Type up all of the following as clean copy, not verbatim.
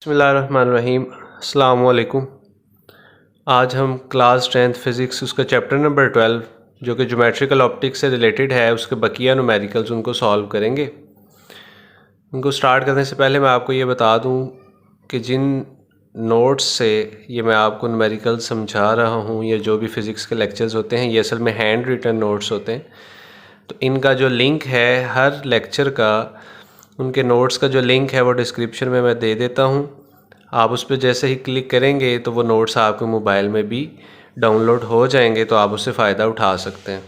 बिस्मिल्लाहिर्रहमानिर्रहीम। अस्सलामु अलैकुम। आज हम क्लास 10th फ़िज़िक्स उसका चैप्टर नंबर 12 जो कि ज्योमेट्रिकल ऑप्टिक्स से रिलेटेड है उसके बकिया न्यूमेरिकल्स उनको सॉल्व करेंगे। उनको स्टार्ट करने से पहले मैं आपको ये बता दूं कि जिन नोट्स से ये मैं आपको न्यूमेरिकल समझा रहा हूँ या जो भी फ़िज़िक्स के लेक्चर्स होते हैं ये असल में हैंड रिटन नोट्स होते हैं। तो इनका जो लिंक है हर लेक्चर का, उनके नोट्स का जो लिंक है वो डिस्क्रिप्शन में मैं दे देता हूँ। आप उस पर जैसे ही क्लिक करेंगे तो वो नोट्स आपके मोबाइल में भी डाउनलोड हो जाएंगे, तो आप उससे फ़ायदा उठा सकते हैं।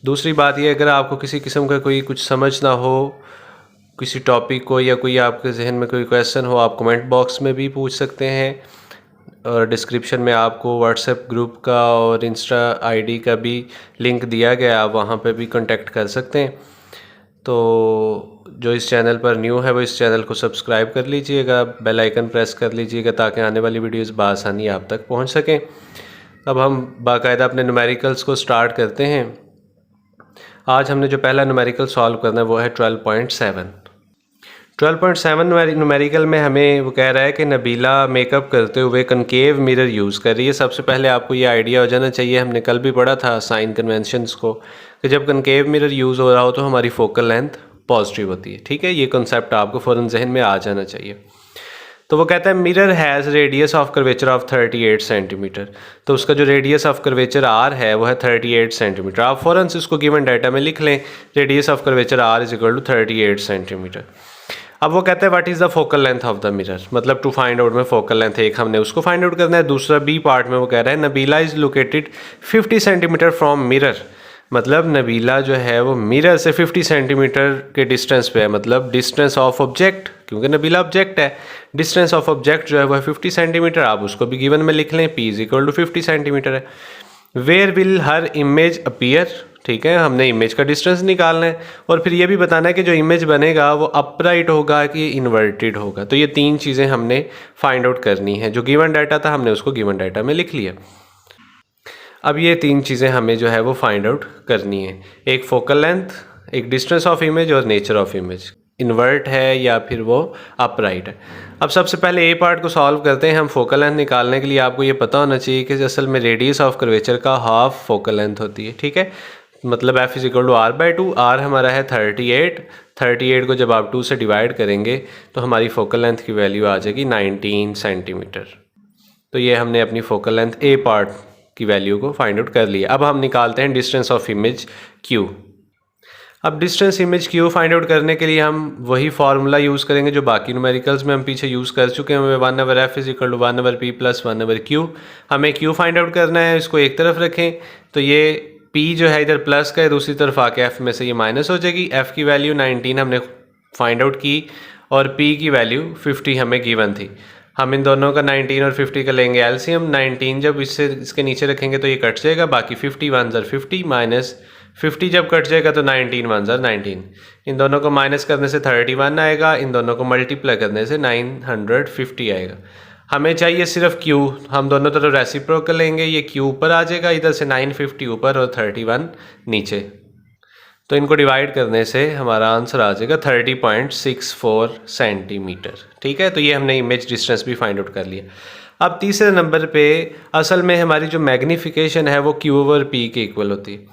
दूसरी बात ये, अगर आपको किसी किस्म का कोई कुछ समझ ना हो किसी टॉपिक को या कोई आपके जहन में कोई क्वेश्चन हो, आप कमेंट बॉक्स में भी पूछ सकते हैं और डिस्क्रिप्शन में आपको व्हाट्सएप ग्रुप का और इंस्टा आईडी का भी लिंक दिया गया, आप वहाँ पे भी कांटेक्ट कर सकते हैं। तो जो इस चैनल पर न्यू है वो इस चैनल को सब्सक्राइब कर लीजिएगा, बेल आइकन प्रेस कर लीजिएगा ताकि आने वाली वीडियोस बआसानी आप तक पहुंच सकें। अब हम बाकायदा अपने न्यूमेरिकल्स को स्टार्ट करते हैं। आज हमने जो पहला न्यूमेरिकल सॉल्व करना है वो है 12.7। 12.7 न्यूमेरिकल में हमें वो कह रहा है कि नबीला मेकअप करते हुए कनकेव मिरर यूज़ कर रही है। सबसे पहले आपको ये आइडिया हो जाना चाहिए, हमने कल भी पढ़ा था साइन कन्वेंशंस को, कि जब कनकेव मिरर यूज़ हो रहा हो तो हमारी फोकल लेंथ पॉजिटिव होती है। ठीक है, ये कॉन्सेप्ट आपको फ़ौरन जहन में आ जाना चाहिए। तो वो कहता है mirror has radius of curvature of 38 centimetre. तो उसका जो रेडियस ऑफ कर्वेचर आर है वो है 38 सेंटीमीटर। आप फ़ौरन से उसको गिवन डाटा में लिख लें, radius of curvature R is equal to 38 centimetre. अब वो कहते हैं what is the focal length of the mirror, मतलब टू फाइंड आउट में फोकल लेंथ एक हमने उसको फाइंड आउट करना है। दूसरा बी पार्ट में वो कह रहा है Nabila is located 50 centimetre from mirror, मतलब नबीला जो है वो मिरर से 50 सेंटीमीटर के डिस्टेंस पे है, मतलब डिस्टेंस ऑफ ऑब्जेक्ट, क्योंकि नबीला ऑब्जेक्ट है, डिस्टेंस ऑफ ऑब्जेक्ट जो है वो है 50 सेंटीमीटर। आप उसको भी गिवन में लिख लें, P is equal to 50 centimetre है। Where will her image appear, ठीक है, हमने इमेज का डिस्टेंस निकालना है और फिर ये भी बताना है कि जो इमेज बनेगा वो अपराइट होगा कि इन्वर्टेड होगा। तो ये तीन चीज़ें हमने फाइंड आउट करनी है। जो गिवन डाटा था हमने उसको गिवन डाटा में लिख लिया। अब ये तीन चीज़ें हमें जो है वो फाइंड आउट करनी है, एक फोकल लेंथ, एक डिस्टेंस ऑफ इमेज और नेचर ऑफ इमेज, इन्वर्ट है या फिर वो अपराइट है। अब सबसे पहले ए पार्ट को सॉल्व करते हैं हम। फोकल लेंथ निकालने के लिए आपको ये पता होना चाहिए कि असल में रेडियस ऑफ कर्वेचर का हाफ फोकल लेंथ होती है। ठीक है, मतलब F is equal to R by 2। R हमारा है 38 को जब आप 2 से डिवाइड करेंगे तो हमारी फोकल लेंथ की वैल्यू आ जाएगी 19 सेंटीमीटर। तो ये हमने अपनी फोकल लेंथ ए पार्ट की वैल्यू को फाइंड आउट कर लिया। अब हम निकालते हैं डिस्टेंस ऑफ इमेज क्यू। अब distance image Q find out करने के लिए हम वही फार्मूला यूज़ करेंगे जो बाकी न्यूमेरिकल्स में हम पीछे यूज़ कर चुके हैं। हमें 1/f is equal to 1/p plus 1/q। हमें q फाइंड आउट करना है, इसको एक तरफ रखें तो ये p जो है इधर प्लस का है, दूसरी तरफ आके f में से ये माइनस हो जाएगी। f की वैल्यू 19 हमने फाइंड आउट की और p की वैल्यू 50 हमें गिवन थी। हम इन दोनों का 19 और 50 का लेंगे एलसीएम। 19 जब इससे इसके नीचे रखेंगे तो ये कट जाएगा, बाकी 50 1 ज़र 50 माइनस 50 जब कट जाएगा तो 19 1 ज़र 19। इन दोनों को माइनस करने से 31 आएगा, इन दोनों को मल्टीप्लाई करने से 950 आएगा। हमें चाहिए सिर्फ q, हम दोनों तरफ रेसिप्रोकल लेंगे, ये q ऊपर आ जाएगा, इधर से 950 ऊपर और 31 नीचे। तो इनको डिवाइड करने से हमारा आंसर आ जाएगा 30.64 सेंटीमीटर। ठीक है, तो ये हमने इमेज डिस्टेंस भी फाइंड आउट कर लिया। अब तीसरे नंबर पे असल में हमारी जो मैग्नीफिकेशन है वो Q/P के इक्वल होती है।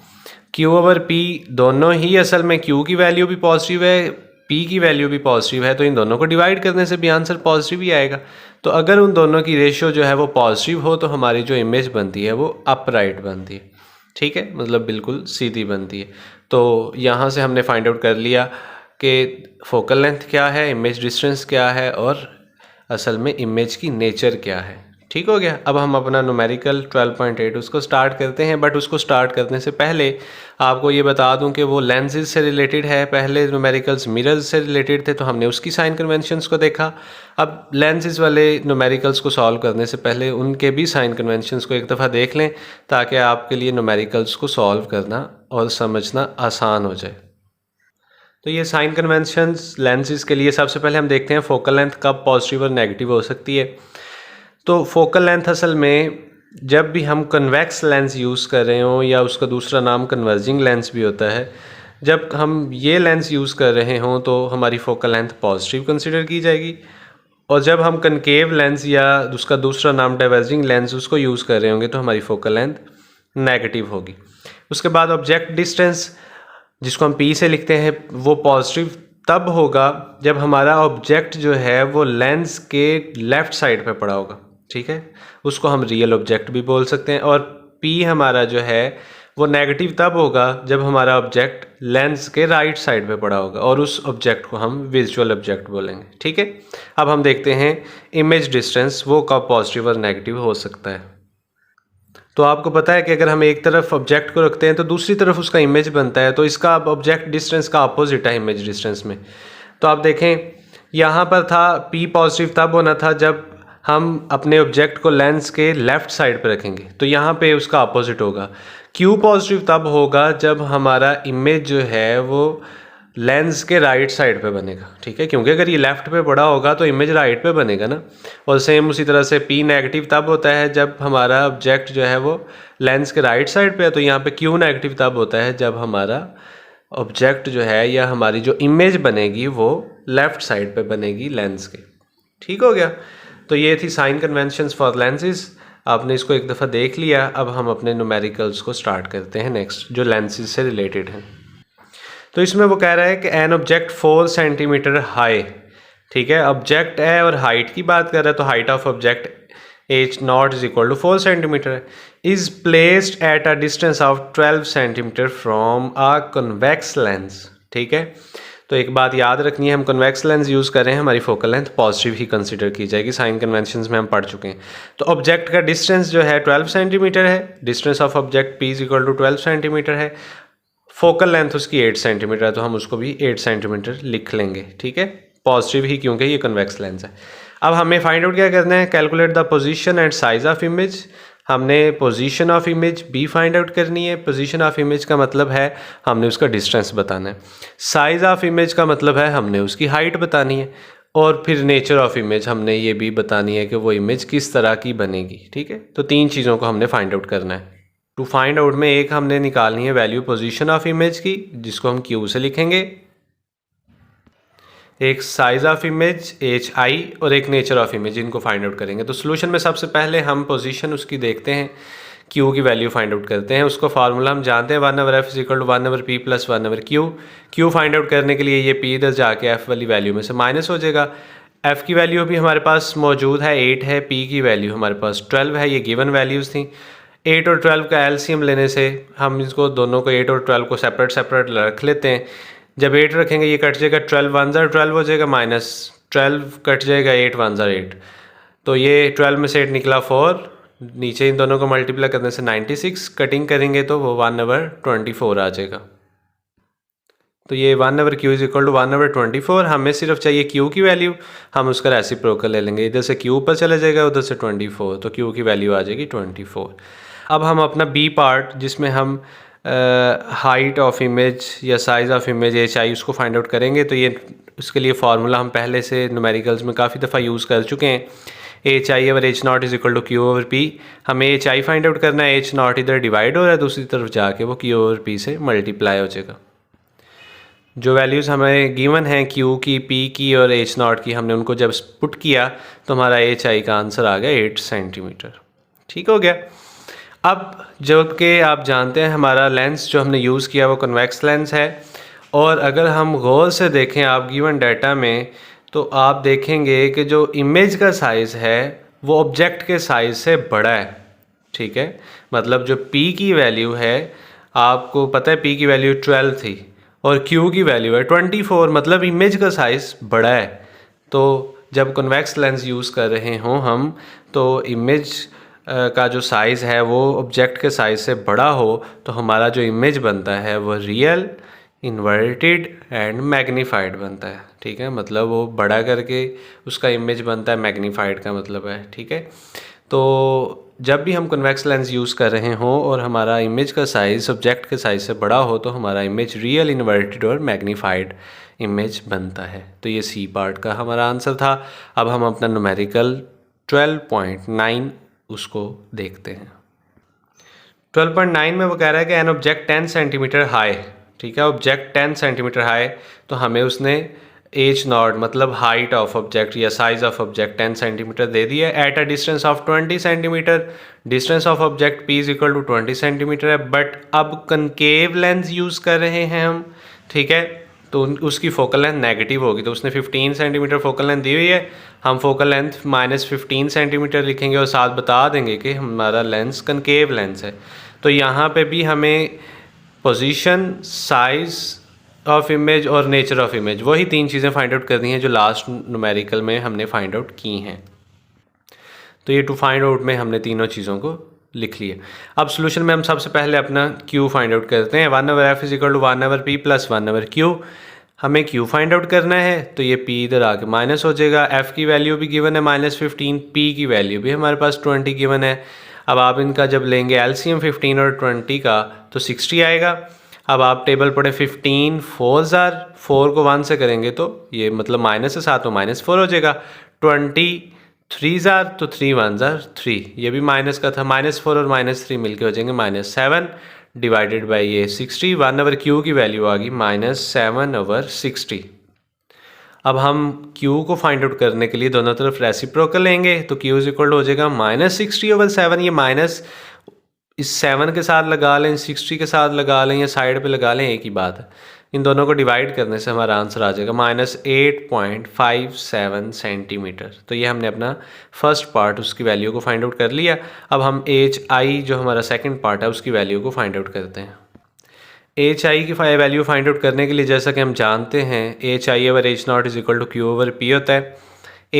Q/P दोनों ही असल में Q की वैल्यू भी पॉजिटिव है, P की वैल्यू भी पॉजिटिव है, तो इन दोनों को डिवाइड करने से भी आंसर पॉजिटिव ही आएगा। तो अगर उन दोनों की रेशियो जो है वो पॉजिटिव हो तो हमारी जो इमेज बनती है वो अपराइट बनती है। ठीक है, मतलब बिल्कुल सीधी बनती है। तो यहाँ से हमने फाइंड आउट कर लिया कि फोकल लेंथ क्या है, इमेज डिस्टेंस क्या है और असल में इमेज की नेचर क्या है। ठीक हो गया। अब हम अपना न्यूमेरिकल 12.8 उसको स्टार्ट करते हैं, बट उसको स्टार्ट करने से पहले आपको ये बता दूं कि वो लेंसेज से रिलेटेड है। पहले न्यूमेरिकल्स मिरर्स से रिलेटेड थे तो हमने उसकी साइन कन्वेंशंस को देखा। अब लेंसेज वाले न्यूमेरिकल्स को सॉल्व करने से पहले उनके भी साइन कन्वेंशंस को एक दफ़ा देख लें ताकि आपके लिए न्यूमेरिकल्स को सॉल्व करना और समझना आसान हो जाए। तो ये साइन कन्वेंशंस लेंसेज के लिए सबसे पहले हम देखते हैं फोकल लेंथ कब पॉजिटिव और नेगेटिव हो सकती है। तो फोकल लेंथ असल में जब भी हम कन्वेक्स लेंस यूज़ कर रहे हों या उसका दूसरा नाम कन्वर्जिंग लेंस भी होता है, जब हम ये लेंस यूज़ कर रहे हों तो हमारी फोकल लेंथ पॉजिटिव कंसिडर की जाएगी और जब हम कनकेव लेंस या उसका दूसरा नाम डाइवर्जिंग लेंस उसको यूज़ कर रहे होंगे तो हमारी फोकल लेंथ नेगेटिव होगी। उसके बाद ऑब्जेक्ट डिस्टेंस जिसको हम पी से लिखते हैं वो पॉजिटिव तब होगा जब हमारा ऑब्जेक्ट जो है वो लेंस के लेफ़्ट साइड पे पड़ा होगा, ठीक है। उसको हम रियल ऑब्जेक्ट भी बोल सकते हैं। और पी हमारा जो है वो नेगेटिव तब होगा जब हमारा ऑब्जेक्ट लेंस के राइट साइड पे पड़ा होगा और उस ऑब्जेक्ट को हम विजुअल ऑब्जेक्ट बोलेंगे, ठीक है। अब हम देखते हैं इमेज डिस्टेंस वो कब पॉजिटिव और नेगेटिव हो सकता है। तो आपको पता है कि अगर हम एक तरफ ऑब्जेक्ट को रखते हैं तो दूसरी तरफ उसका इमेज बनता है, तो इसका अब ऑब्जेक्ट डिस्टेंस का अपोजिट है इमेज डिस्टेंस में। तो आप देखें यहाँ पर था पी पॉजिटिव तब होना था जब हम अपने ऑब्जेक्ट को लेंस के लेफ़्ट साइड पर रखेंगे, तो यहाँ पे उसका अपोजिट होगा। क्यू पॉजिटिव तब होगा जब हमारा इमेज जो है वो लेंस के राइट साइड पे बनेगा, ठीक है, क्योंकि अगर ये लेफ़्ट पे पड़ा होगा तो इमेज राइट पे बनेगा ना। और सेम उसी तरह से पी नेगेटिव तब होता है जब हमारा ऑब्जेक्ट जो है वो लेंस के राइट साइड पे है, तो यहाँ पे क्यू नेगेटिव तब होता है जब हमारा ऑब्जेक्ट जो है या हमारी जो इमेज बनेगी वो लेफ़्ट साइड पे बनेगी लेंस के। ठीक हो गया। तो ये थी साइन कन्वेंशंस फॉर लेंसेज। आपने इसको एक दफ़ा देख लिया। अब हम अपने न्यूमेरिकल्स को स्टार्ट करते हैं नेक्स्ट, जो लेंसेज से रिलेटेड हैं। तो इसमें वो कह रहा है कि एन ऑब्जेक्ट 4 सेंटीमीटर हाई, ठीक है, ऑब्जेक्ट है और हाइट की बात कर रहा है, तो height of object h0 is equal to 4 centimetre है, is placed at a distance of 12 centimetre from a convex lens. ठीक है, तो एक बात याद रखनी है, हम कन्वेक्स लेंस यूज़ कर रहे हैं, हमारी फोकल लेंथ पॉजिटिव ही कंसीडर की जाएगी। साइन कन्वेंशंस में हम पढ़ चुके हैं। तो ऑब्जेक्ट का डिस्टेंस जो है 12 सेंटीमीटर है, distance of object p is equal to 12 centimetre है, फोकल लेंथ उसकी 8 सेंटीमीटर है, तो हम उसको भी 8 सेंटीमीटर लिख लेंगे। ठीक है, पॉजिटिव ही क्योंकि ये कन्वेक्स लेंस है। अब हमें फाइंड आउट क्या करना है, calculate the position and size of image. हमने पोजीशन ऑफ इमेज भी फाइंड आउट करनी है। पोजीशन ऑफ इमेज का मतलब है हमने उसका डिस्टेंस बताना है। साइज ऑफ इमेज का मतलब है हमने उसकी हाइट बतानी है। और फिर नेचर ऑफ इमेज हमने ये भी बतानी है कि वो इमेज किस तरह की बनेगी। ठीक है, तो 3 चीज़ों को हमने फाइंड आउट करना है। टू फाइंड आउट में एक हमने निकालनी है वैल्यू पोजीशन ऑफ इमेज की, जिसको हम क्यू से लिखेंगे, एक साइज ऑफ इमेज HI और एक नेचर ऑफ इमेज, इनको फाइंड आउट करेंगे। तो सोल्यूशन में सबसे पहले हम पोजीशन उसकी देखते हैं, Q की वैल्यू फाइंड आउट करते हैं। उसको फार्मूला हम जानते हैं 1/f is equal to 1/p plus 1/q। Q find out करने के लिए ये P इधर जाके F वाली वैल्यू में से माइनस हो जाएगा। F की वैल्यू भी हमारे पास मौजूद है 8 है, P की वैल्यू हमारे पास 12 है, ये गिवन वैल्यूज़ थी। 8 और 12 का एलसीएम लेने से हम इसको दोनों को 8 और 12 को सेपरेट सेपरेट रख लेते हैं। जब 8 रखेंगे ये कट जाएगा, 12 1 ज़ा 12 हो जाएगा, माइनस 12 कट जाएगा, 8 1 ज़ा 8, तो ये 12 में से 8 निकला 4, नीचे इन दोनों को मल्टीप्लाई करने से 96, कटिंग करेंगे तो वो 1/24 आ जाएगा। तो ये 1/q इज इक्वल टू 1/24। हमें सिर्फ चाहिए q की वैल्यू, हम उसका रेसिप्रोकल ले लेंगे, इधर से q ऊपर चला जाएगा, उधर से 24, तो q की वैल्यू आ जाएगी 24। अब हम अपना b पार्ट जिसमें हम हाइट ऑफ इमेज या साइज़ ऑफ इमेज HI उसको फाइंड आउट करेंगे। तो ये उसके लिए फार्मूला हम पहले से न्यूमेरिकल्स में काफ़ी दफ़ा यूज़ कर चुके हैं। HI over H0 is equal to Q over P। हमें HI फाइंड आउट करना है, H0 इधर डिवाइड हो रहा है, दूसरी तरफ जाके वो Q ओवर P से मल्टीप्लाई हो जाएगा। जो वैल्यूज़ हमें गिवन हैं Q की, P की और H0 की, हमने उनको जब पुट किया तो हमारा HI का आंसर आ गया 8 सेंटीमीटर। ठीक हो गया। अब जो कि आप जानते हैं हमारा लेंस जो हमने यूज़ किया वो कन्वेक्स लेंस है, और अगर हम गौर से देखें आप गिवन डाटा में तो आप देखेंगे कि जो इमेज का साइज़ है वो ऑब्जेक्ट के साइज़ से बड़ा है। ठीक है, मतलब जो P की वैल्यू है, आपको पता है P की वैल्यू 12 थी और Q की वैल्यू है 24, मतलब इमेज का साइज़ बड़ा है। तो जब कन्वेक्स लेंस यूज़ कर रहे हों हम, तो इमेज का जो साइज़ है वो ऑब्जेक्ट के साइज़ से बड़ा हो तो हमारा जो इमेज बनता है वो रियल, इन्वर्टेड एंड मैग्नीफाइड बनता है। ठीक है, मतलब वो बड़ा करके उसका इमेज बनता है, मैग्नीफाइड का मतलब है। ठीक है, तो जब भी हम कन्वेक्स लेंस यूज़ कर रहे हों और हमारा इमेज का साइज़ ऑब्जेक्ट के साइज़ से बड़ा हो तो हमारा इमेज रियल, इन्वर्टेड और मैग्नीफाइड इमेज बनता है। तो ये सी पार्ट का हमारा आंसर था। अब हम अपना न्यूमेरिकल 12.9 उसको देखते हैं। 12.9 में वो कह रहा है कि एन ऑब्जेक्ट 10 सेंटीमीटर हाई। ठीक है, ऑब्जेक्ट 10 सेंटीमीटर हाई, तो हमें उसने एच नॉट मतलब हाइट ऑफ ऑब्जेक्ट या साइज ऑफ ऑब्जेक्ट 10 सेंटीमीटर दे दिया है at a distance of 20 centimetre. Distance of object P is equal to 20 centimetre है, बट अब कनकेव लेंस यूज़ कर रहे हैं हम, ठीक है, तो उसकी फोकल लेंथ नेगेटिव होगी। तो उसने 15 सेंटीमीटर फोकल लेंथ दी हुई है, हम फोकल लेंथ -15 सेंटीमीटर लिखेंगे और साथ बता देंगे कि हमारा लेंस कनकेव लेंस है। तो यहाँ पे भी हमें पोजीशन, साइज़ ऑफ इमेज और नेचर ऑफ इमेज, वही 3 चीज़ें फाइंड आउट करनी है जो लास्ट न्यूमेरिकल में हमने फाइंड आउट की हैं। तो ये टू फाइंड आउट में हमने तीनों चीज़ों को लिख लिया। अब सोल्यूशन में हम सबसे पहले अपना Q फाइंड आउट करते हैं। 1/f is equal to 1/p plus 1/q। हमें Q फाइंड आउट करना है, तो ये P इधर आके माइनस हो जाएगा। F की वैल्यू भी गिवन है -15, P की वैल्यू भी हमारे पास 20 गिवन है। अब आप इनका जब लेंगे एलसीएम 15 और 20 का तो 60 आएगा। अब आप टेबल पढ़े 15 4 को 1 से करेंगे तो ये मतलब माइनस से 7 तो -4 हो जाएगा। 20 3 तो 3 1 3, ये भी माइनस का था, -4 और -3 मिलके हो जाएंगे -7 डिवाइडेड बाई ये 60। 1/q की वैल्यू आ गई -7/60। अब हम q को फाइंड आउट करने के लिए दोनों तरफ रेसिप्रोकल लेंगे, तो q इज इक्वल हो जाएगा -60/7। ये माइनस इस 7 के साथ लगा लें, 60 के साथ लगा लें या साइड पे लगा लें, एक ही बात है। इन दोनों को डिवाइड करने से हमारा आंसर आ जाएगा -8.57 सेंटीमीटर। तो ये हमने अपना फर्स्ट पार्ट उसकी वैल्यू को फाइंड आउट कर लिया। अब हम HI जो हमारा सेकंड पार्ट है उसकी वैल्यू को फाइंड आउट करते हैं। HI की वैल्यू फाइंड आउट करने के लिए जैसा कि हम जानते हैं HI/H0 is equal to Q/P होता है।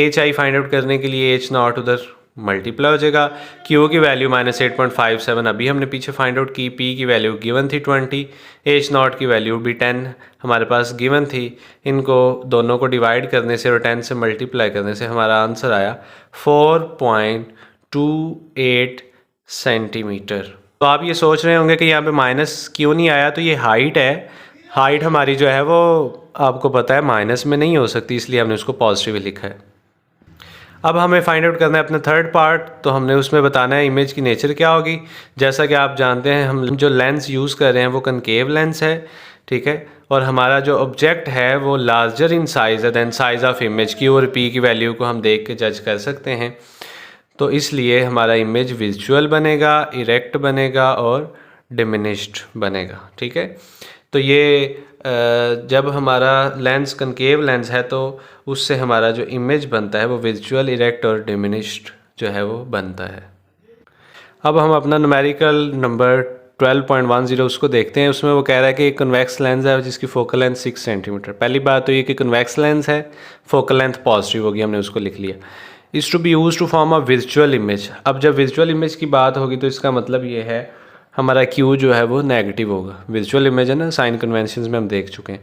HI फाइंड आउट करने के लिए H0 उधर मल्टीप्लाई हो जाएगा। Q की वैल्यू -8.57 अभी हमने पीछे फाइंड आउट की। P की वैल्यू गिवन थी 20, H0 की वैल्यू भी 10 हमारे पास गिवन थी। इनको दोनों को डिवाइड करने से और 10 से मल्टीप्लाई करने से हमारा आंसर आया 4.28 सेंटीमीटर। तो आप ये सोच रहे होंगे कि यहाँ पे माइनस क्यों नहीं आया, तो ये हाइट है। हाइट हमारी जो है वो आपको पता है माइनस में नहीं हो सकती, इसलिए हमने उसको पॉजिटिव लिखा है। अब हमें फाइंड आउट करना है अपना थर्ड पार्ट, तो हमने उसमें बताना है इमेज की नेचर क्या होगी। जैसा कि आप जानते हैं हम जो लेंस यूज़ कर रहे हैं वो कनकेव लेंस है, ठीक है, और हमारा जो ऑब्जेक्ट है वो लार्जर इन साइज़ है than size of image. Q और P की वैल्यू को हम देख के जज कर सकते हैं, तो इसलिए हमारा इमेज विजुअल बनेगा, इरेक्ट बनेगा और डिमिनिश्ड बनेगा, ठीक है। तो ये जब हमारा लेंस कनकेव लेंस है तो उससे हमारा जो इमेज बनता है वो विजुअल, इरेक्ट और डिमिनिश्ड जो है वो बनता है। अब हम अपना न्यूमेरिकल नंबर 12.10 उसको देखते हैं। उसमें वो कह रहा है कि एक कन्वेक्स लेंस है जिसकी फोकल लेंथ 6 सेंटीमीटर। पहली बात तो ये कि कन्वेक्स लेंस है, फोकल लेंथ पॉजिटिव होगी, हमने उसको लिख लिया। Is to be use to form a visual image. अब जब विजुअल इमेज की बात होगी तो इसका मतलब ये है हमारा Q जो है वो नेगेटिव होगा। विजुअल इमेज है ना, साइन कन्वेंशंस में हम देख चुके हैं।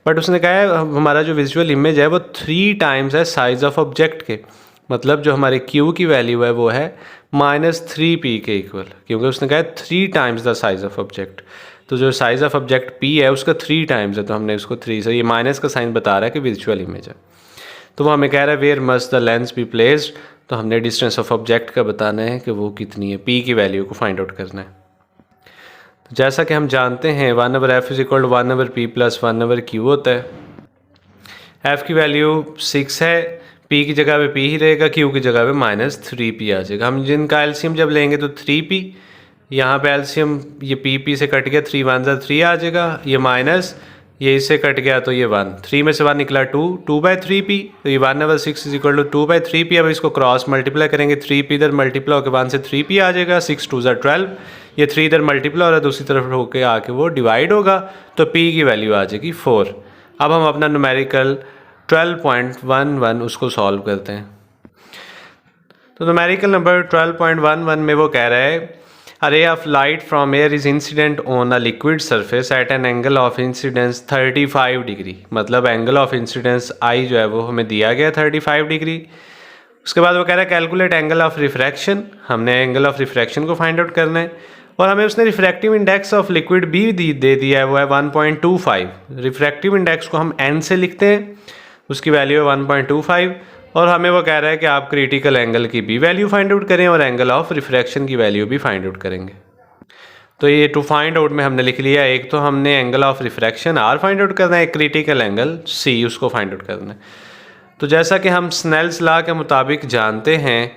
बट उसने कहा है हमारा जो विजुअल इमेज है वो 3 टाइम्स है साइज़ ऑफ ऑब्जेक्ट के, मतलब जो हमारे Q की वैल्यू है वो है -3P के इक्वल, क्योंकि उसने कहा है 3 times the size of object. तो जो साइज़ ऑफ ऑब्जेक्ट P है उसका 3 टाइम्स है, तो हमने उसको 3 से, ये माइनस का साइन बता रहा है कि विजुअल इमेज है। तो वो हमें कह रहा है where must the lens be placed, तो हमने डिस्टेंस ऑफ ऑब्जेक्ट का बताना है कि वो कितनी है, P की वैल्यू को फाइंड आउट करना है। जैसा कि हम जानते हैं 1/f is equal to 1/p plus 1/q होता है। f की वैल्यू 6 है, p की जगह पे p ही रहेगा, q की जगह पे -3p आ जाएगा। हम जिनका एलसीएम जब लेंगे तो 3p, यहाँ पे एलसीएम ये p से कट गया, 3 1 3 आ जाएगा, ये माइनस, ये इससे कट गया तो ये 1, 3 में से 1 निकला 2/3p, तो ये 1/6 इज इक्वल टू 2/3p। अब इसको क्रॉस मल्टीप्लाई करेंगे, 3p इधर मल्टीप्लाई होकर 1 से 3p आ जाएगा, 6 2 12, ये 3 इधर मल्टीप्लाई हो रहा है दूसरी तरफ होके आके वो डिवाइड होगा, तो p की वैल्यू आ जाएगी 4। अब हम अपना न्यूमेरिकल 12.11 उसको सॉल्व करते हैं। तो न्यूमेरिकल नंबर 12.11 में वो कह रहा है A ray of light from air is incident on a liquid surface at an angle of incidence 35 degree, मतलब एंगल ऑफ इंसिडेंस I जो है वो हमें दिया गया 35 डिग्री। उसके बाद वो कह रहा है कैलकुलेट एंगल ऑफ रिफ्रैक्शन, हमने एंगल ऑफ रिफ्रैक्शन को फाइंड आउट करना है, और हमें उसने रिफ्रैक्टिव इंडेक्स ऑफ लिक्विड भी दे दिया है, वो है 1.25। रिफ्रैक्टिव इंडेक्स को हम n से लिखते हैं, उसकी वैल्यू है 1.25, और हमें वो कह रहा है कि आप क्रिटिकल एंगल की भी वैल्यू फाइंड आउट करें और एंगल ऑफ रिफ्रैक्शन की वैल्यू भी फाइंड आउट करेंगे। तो ये टू फाइंड आउट में हमने लिख लिया, एक तो हमने angle of refraction R find out करना है, एक क्रिटिकल एंगल सी उसको फाइंड आउट करना है। तो जैसा कि हम स्नेल्स लॉ के मुताबिक जानते हैं,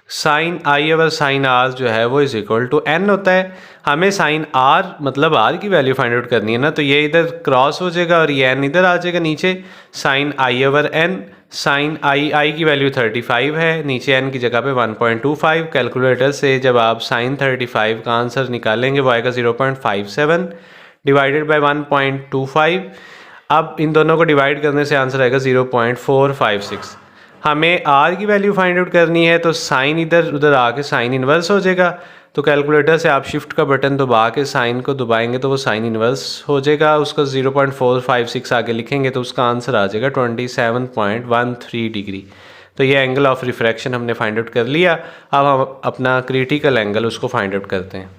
साइन आई ओवर साइन आर जो है वो इज इक्वल टू एन होता है। हमें साइन आर मतलब आर की वैल्यू फाइंड आउट करनी है ना, तो ये इधर क्रॉस हो जाएगा और ये एन इधर आ जाएगा नीचे। Sine I over n, sine i की वैल्यू 35 है, नीचे एन की जगह पे 1.25। कैलकुलेटर से जब आप साइन 35 का आंसर निकालेंगे वो आएगा 0.57 डिवाइडेड बाई 1.25। अब इन दोनों को डिवाइड करने से आंसर आएगा 0.456। हमें आर की वैल्यू फाइंड आउट करनी है, तो साइन इधर उधर आके साइन इन्वर्स हो जाएगा। तो कैलकुलेटर से आप शिफ्ट का बटन दबा के साइन को दबाएंगे तो वो साइन इन्वर्स हो जाएगा। उसका 0.456 आगे लिखेंगे तो उसका आंसर आ जाएगा 27.13 डिग्री। तो ये एंगल ऑफ रिफ्रैक्शन हमने फाइंड आउट कर लिया। अब हम अपना क्रिटिकल एंगल उसको फाइंड आउट करते हैं।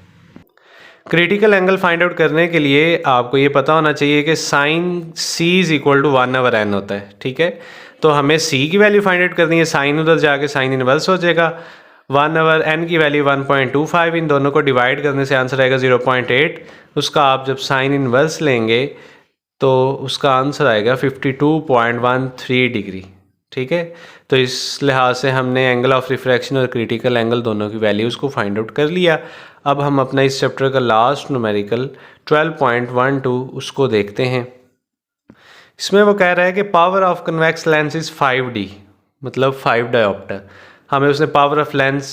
क्रिटिकल एंगल फाइंड आउट करने के लिए आपको ये पता होना चाहिए कि sine C is equal to 1/n होता है, ठीक है। तो हमें सी की वैल्यू फाइंड आउट करनी है, साइन उधर जाके साइन इनवर्स हो जाएगा। 1/n की वैल्यू 1.25, इन दोनों को डिवाइड करने से आंसर आएगा 0.8। उसका आप जब साइन इनवर्स लेंगे तो उसका आंसर आएगा 52.13 डिग्री, ठीक है। तो इस लिहाज से हमने एंगल ऑफ रिफ्रैक्शन और क्रिटिकल एंगल दोनों की वैल्यूज़ को फाइंड आउट कर लिया। अब हम अपना इस चैप्टर का लास्ट न्यूमेरिकल 12.12 उसको देखते हैं। इसमें वो कह रहा है कि power of convex lens is 5D, मतलब 5 डायोप्टर। हमें उसने power of lens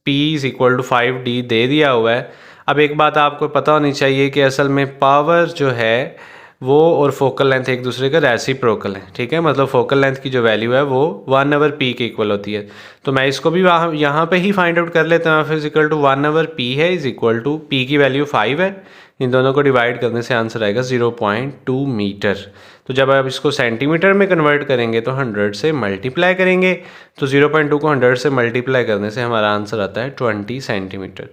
P is equal to 5D दे दिया हुआ है। अब एक बात आपको पता होनी चाहिए कि असल में पावर जो है वो और फोकल लेंथ एक दूसरे का रेसिप्रोकल है, ठीक है। मतलब फोकल लेंथ की जो वैल्यू है वो 1/p के इक्वल होती है। तो मैं इसको भी वहाँ यहाँ पे ही फाइंड आउट कर लेता हूँ। फिर इक्वल टू 1/p है इज इक्वल टू p की वैल्यू 5 है। इन दोनों को डिवाइड करने से आंसर आएगा 0.2 मीटर। तो जब आप इसको सेंटीमीटर में कन्वर्ट करेंगे तो 100 से मल्टीप्लाई करेंगे, तो 0.2 को 100 से मल्टीप्लाई करने से हमारा आंसर आता है 20 सेंटीमीटर।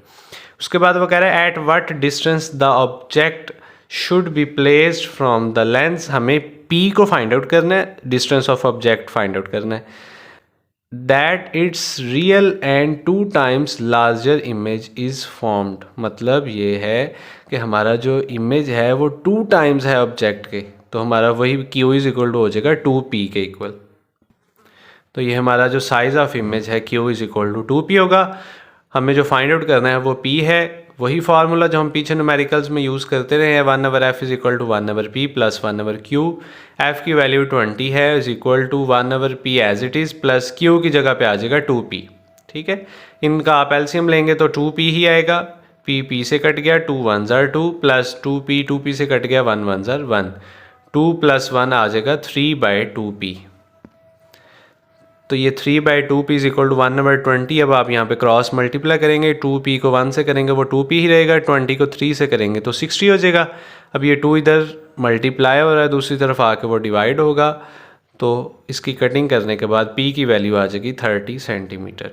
उसके बाद वो कह रहा है at what distance the object should be placed from the lens. हमें P को फाइंड आउट करना है, distance of object find out करना है। That it's real and 2 times larger image is formed. मतलब ये है कि हमारा जो इमेज है वो 2 टाइम्स है ऑब्जेक्ट के, तो हमारा वही Q इज इक्वल टू हो जाएगा 2P के इक्वल। तो ये हमारा जो साइज़ ऑफ इमेज है Q is equal to 2P होगा। हमें जो फाइंड आउट करना है वो P है, वही फार्मूला जो हम पीछे न्यूमेरिकल्स में यूज़ करते रहे हैं, 1/f is equal to 1/p plus 1/q। f की वैल्यू 20 है is equal to 1/p as it is plus q की जगह पे आ जाएगा 2p, ठीक है। इनका आप एलसीएम लेंगे तो 2p ही आएगा। p से कट गया, 2 1s are 2 प्लस 2p से कट गया, 1 1s are 1। 2 + 1 आ जाएगा 3/2p। तो ये 3/2p इज इक्वल टू 1/20। अब आप यहाँ पे क्रॉस मल्टीप्लाई करेंगे, 2p को 1 से करेंगे वो 2p ही रहेगा, 20 को 3 से करेंगे तो 60 हो जाएगा। अब ये 2 इधर मल्टीप्लाई हो रहा है, दूसरी तरफ आके वो डिवाइड होगा, तो इसकी कटिंग करने के बाद p की वैल्यू आ जाएगी 30 सेंटीमीटर,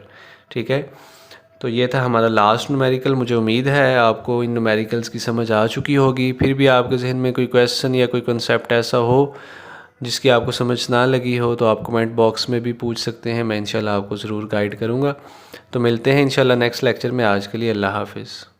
ठीक है। तो ये था हमारा लास्ट न्यूमेरिकल। मुझे उम्मीद है आपको इन न्यूमेरिकल्स की समझ आ चुकी होगी। फिर भी आपके जहन में कोई क्वेश्चन या कोई कंसेप्ट ऐसा हो जिसकी आपको समझ ना लगी हो तो आप कमेंट बॉक्स में भी पूछ सकते हैं, मैं इंशाल्लाह आपको ज़रूर गाइड करूँगा। तो मिलते हैं इंशाल्लाह नेक्स्ट लेक्चर में। आज के लिए अल्लाह हाफिज़।